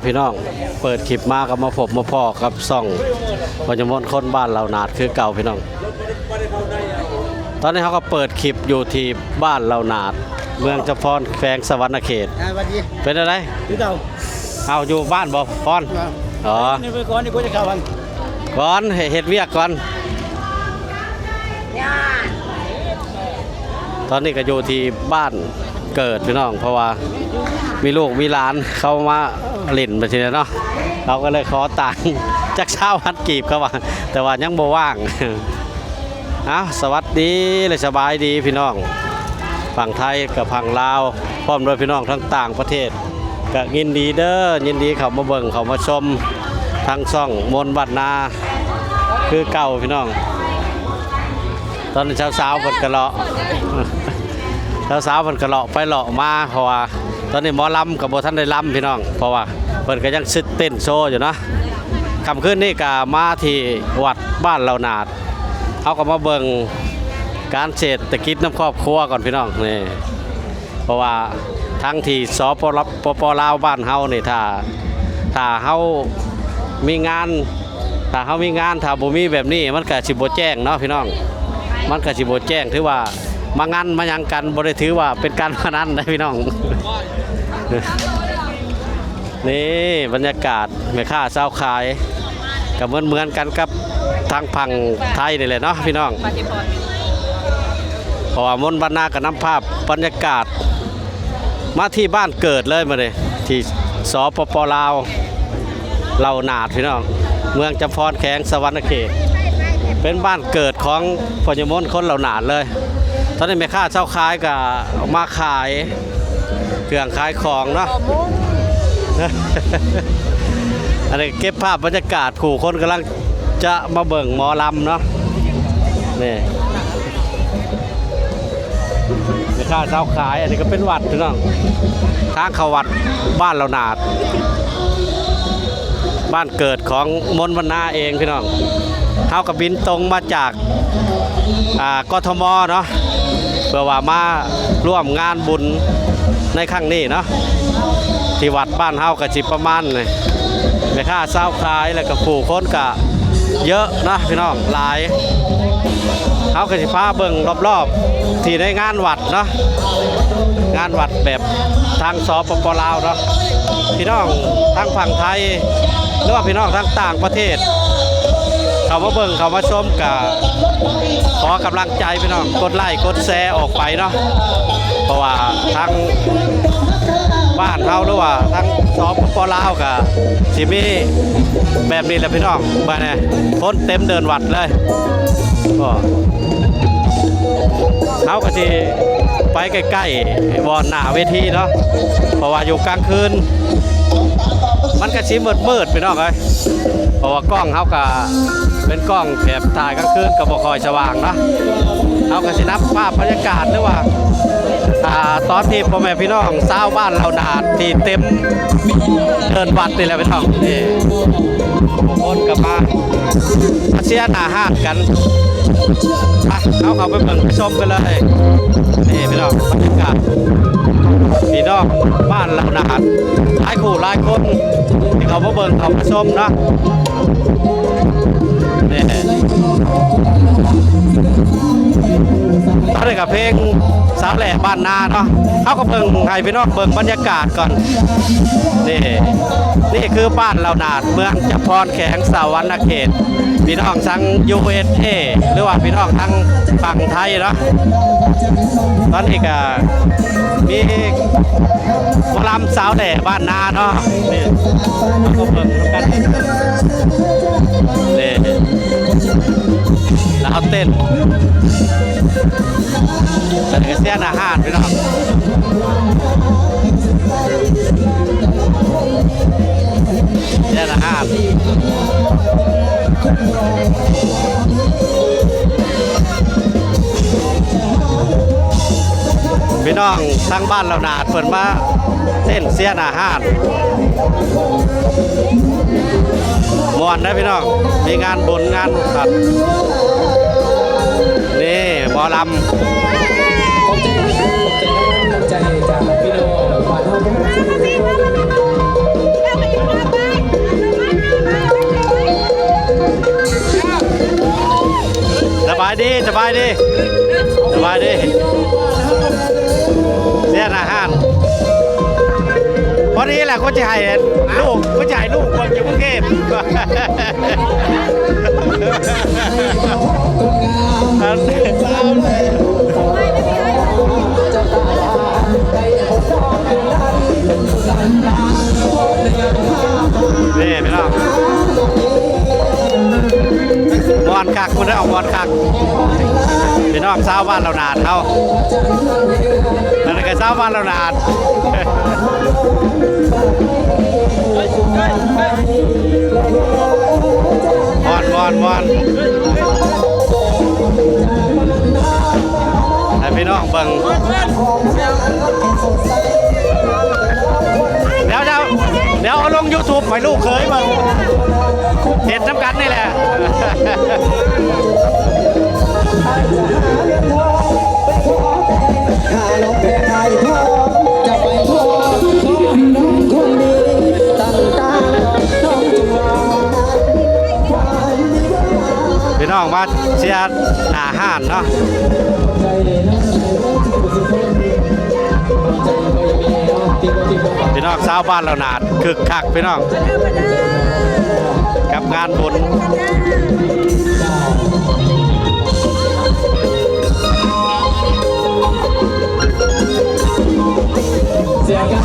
พี่น้องเปิดคลิปมากับมาพบมาพ่อกับซ่องปัญญมนคนบ้านเรานาดคือเก่าพี่น้องตอนนี้เขาก็เปิดคลิปอยู่ที่บ้านเรานาดเมืองเฉพาะแขวงสวรรณเขตเป็นอะไรเอาอยู่บ้านบ่พรอ๋อนี่ไปก่อนนี่กูจะเข้าวันก่อนเฮ็ดเวียกก่อนตอนนี้ก็อยู่ที่บ้านเกิดพี่น้องเพราะว่ามีลูกมีหลานเข้ามาเล่นมาทีนี้เนาะเราก็เลยขอตังค์จากเช้าฮัดกีบเขาว่าแต่ว่ายังบ่ว่างสวัสดีเลยสบายดีพี่น้องฝั่งไทยกับฝั่งลาวพร้อมด้วยพี่น้องทั้งต่างประเทศก็ยินดีเด้อยินดีเขามาเบิ่งเขามาชมทั้งช่องมนต์บ้านนาคือเก่าพี่น้องตอนเช้าๆเพิ่นกะเลาะสาวๆเพิ่นกะเลาะไปเลาะมาเพราะว่าตอนนี้หมอลำกับบ่ทันได้ลำพี่น้องเพราะว่าเพิ่นก็ยังซึดเต้นโชว์อยู่เนาะค่ำคืนนี้ก็มาที่วัดบ้านเรานาดเขาก็มาเบิ่งการเศรษฐกิจน้ำครอบครัวก่อนพี่น้องนี่เพราะว่าทั้งที่สปลาวบ้านเฮานี่ถ้าเฮามีงานถ้าบ่มีแบบนี้มันก็สิบ่แจ้งเนาะพี่น้องมันก็สิบ่แจ้งถือว่ามางานมายังกันบ่ได้ถือว่าเป็นการพนันนะพี่น้อง นี่บรรยากาศแม่ค้าชาวขายก็เหมือนกันกับทางฝั่งไทยนี่แหละเนาะพี่น้องเพราะว่ามนต์บ้านนาก็นำภาพบรรยากาศมาที่บ้านเกิดเลยมาเลยที่สปปลาวเรานาดพี่น้องเมืองจำพรแขวงสวรรณเขตเป็นบ้านเกิดของปัญญมนต์คนเรานาดเลยตอนนี้แม่ค้าเช่าขายก็มาขายเครื่องขายของเนาะ อันนี้เก็บภาพบรรยากาศผู้คนกำลังจะมาเบิ่งหมอลำเนาะนี่แม่ค้าเช่าขายอันนี้ก็เป็นวัดพี่น้องทางเข้าวัดบ้านเรานาดบ้านเกิดของมนต์บรรณาเองพี่น้องเฮากับบินตรงมาจากกทมเนาะเพื่อว่ามาร่วมงานบุญในครั้งนี้เนาะที่วัดบ้านเฮากับจิประมาณเลยแม่ค้าเช่าขายแล้วก็ผู้คนก็เยอะนะพี่น้องหลายเฮากับสิพาเบิ่งรอบๆที่ในงานวัดเนาะงานวัดแบบทางสปปลาวเนาะพี่น้องทางฝั่งไทยหรือว่าพี่น้องทางต่างประเทศเขามาเบิ่งเขามาชมกับขอกำลังใจพี่น้องกดไลค์กดแชร์ออกไปเนาะเพราะว่าทางบ้านเฮาหรือว่าทางสปปลาวกับสิมีแบบนี้แหละพี่น้องบ้านเนี่ยคนเต็มเดินวัดเลยก็เฮาก็สิไปใกล้ๆบอนหน้าเวทีเนาะเพราะว่าอยู่กลางคืนมันก็สิมืดๆพี่น้องเอ้ยเพราะว่ากล้องเฮาก็เป็นกล้องแบบถ่ายกลางคืนก็บ่ค่อยสว่างเนาะเฮาก็สินับภาพบรรยากาศหรือว่าตอนที่พ่อแม่พี่น้องชาวบ้านเรานาดที่เต็มเดินวัดนี่แหละพี่น้องนี่คนก็มาเสียหน้าห้านกันเอาไปเบิ่งชมกันเลยนี่พี่น้องบรรยากาศพี่น้องบ้านเรานาดหลายคู่หลายคนที่เขามาเบิ่งเขามาชมนะนี่ตอนนี้กับเพลงสาวแหล่บ้านนาเนาะเขาก็เบิ่งให้พี่น้องเบิ่งบรรยากาศก่อนนี่คือบ้านเรานาดเมืองจำพรแขวงสวรรณเขตพี่น้องทั้ง USA หรือว่าพี่น้องทั้งฝั่งไทยเนาะตอนนี้ก็มีหมอลำสาวแหล่บ้านนาเนาะนี่เขาก็เบิ่งกันนี่แล้วเต้นแต่ก็เสียอาหารพี่น้องเสียอาหารพี่น้องทางบ้านเรานาดเปิดมาเต้นเสียอาหารม่วนนะพี่น้องมีงานบุญงานขัดนี่หมอลำ ใจจากพี่น้อง ายดีสบายดีสบายดีเสียอาหารพอดีแหละก็จะให้ลูกก็จะให้ลูกคนอยู่กรุงเทพนี่พี่น้องบอลคักคุณได้ออกบอลคักพี่น้องชาวบ้านเรานาดเขาแล้วก็ชาวบ้านเรานาดบอลให้พี่น้องเบิ่งเดี๋ยวเอาลง YouTube ให้ลูกเคยเบิ่งเห็นน้ำกันนี่แหละพี่น้องมาเชียร์อาหารเนาะพี่น้องชาวบ้านเราหนาดคึกคักพี่น้องกับงานบุญเสียกัน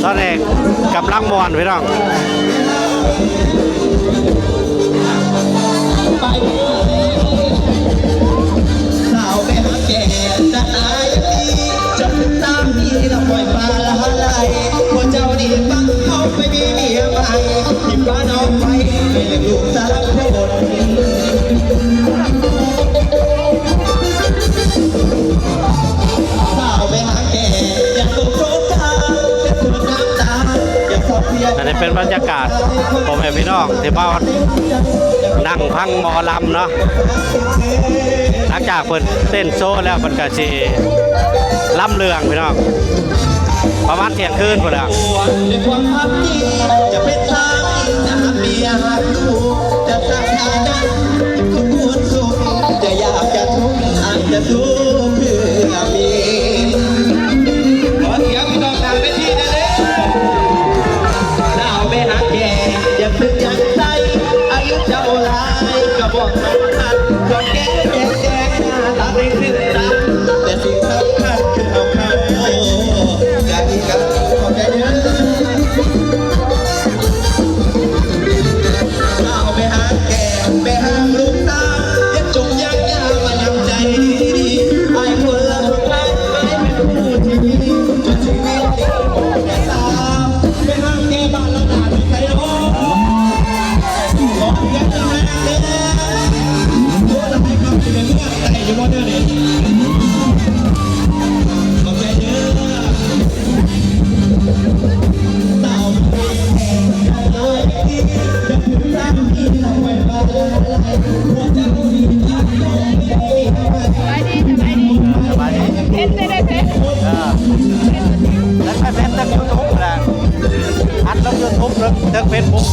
ตอนนี้กำลังมวนพี่น้องสาวไปหาแก่จะตายจนตามพี่เราปล่อยปลาละไหลพอเจ้าดีฟังเขาไม่มีเมียใหม่ที่บ้านเอาไปไม่เลี้ยงลูกสาวคนสาวไปหาแก่อยากต้องโชว์ตาจะถูกน้ำตาอยากสอบเพียงอันนี้เป็นบรรยากาศผมเห็นพี่น้องที่บ้านนั่งพังหมอลำเนาะหลังจากเพิ่นเต้นโซ่แล้วเพิ่นก็สิล่ำเรืองพี่น้องประมาณเที่ยงคืนพุ่นแล้วจะเป็นทางจะเมียหักลูกจะสร้างทางกันทุกคนสุขจะอยากจะทุกข์อาจจะทุกข์เพื่อมีขอเสียงพี่น้องตามไปที่นั่นเลยสาวไปหาแก่อย่าพึ่งยังใจอายุเจ้าหลายก็บอกสำคัญก็แก่แก่หน้าตาไม่ขึ้นตาแต่สิ่งสำคัญคือเอาเข้าใจกันขอใจเด้อสาวไปหาแก่ไปหาลูกตาอย่าจงยักยามายังใจดีไอ้คนละคนไอ้เป็นผู้ที่ดีจนชีวิตดีแก่สาวไปหาแก่บ้านเราหนาที่ใครโอ้ขอเพียงจะให้เด้อโอ้ละให้คำที่เป็นเรื่องใจอยู่บ่เด้อเนี่ยขอใจเด้อสาวไปแก่เลยที่จะถึงรักที่เราไว้บ้านอะไรหัวใจดีที่ต้องสบายดีเพชรได้เพชรแล้วไปเพชรตั้งยูทูบนะอัดลงยูทูบแล้วตั้งเฟซบุ๊ก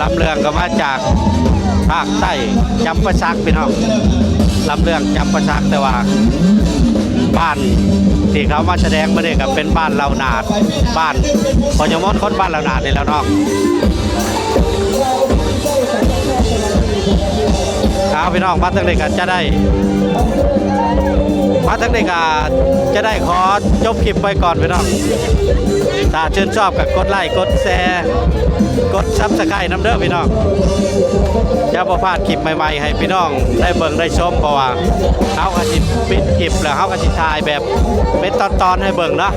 ลำเรื่องก็มาจากภาคใต้จำปาสักพี่น้องลำเรื่องจำปาสักแต่ว่า บ้านที่เขามาแสดงมาเนี่ยกับเป็นบ้านเหล่านาดบ้านพญมดคนบ้านเหล่านาดนี่แล้วเนาะเอาพี่น้องมาตั้งแต่กันจะได้มาตั้งแต่กันจะได้ขอจบคลิปไปก่อนพี่น้องถ้าชื่นชอบกับกดไลค์กดแชร์กดซับสไครต์น้ำเด้อพี่น้องอย่าพลาดคลิปใหม่ๆให้พี่น้องได้เบิ่งได้ชมเพราะว่าเขาก็สิปิดคลิปแล้วเขาก็สิถ่ายแบบเป็นตอนๆให้เบิ่งเนาะ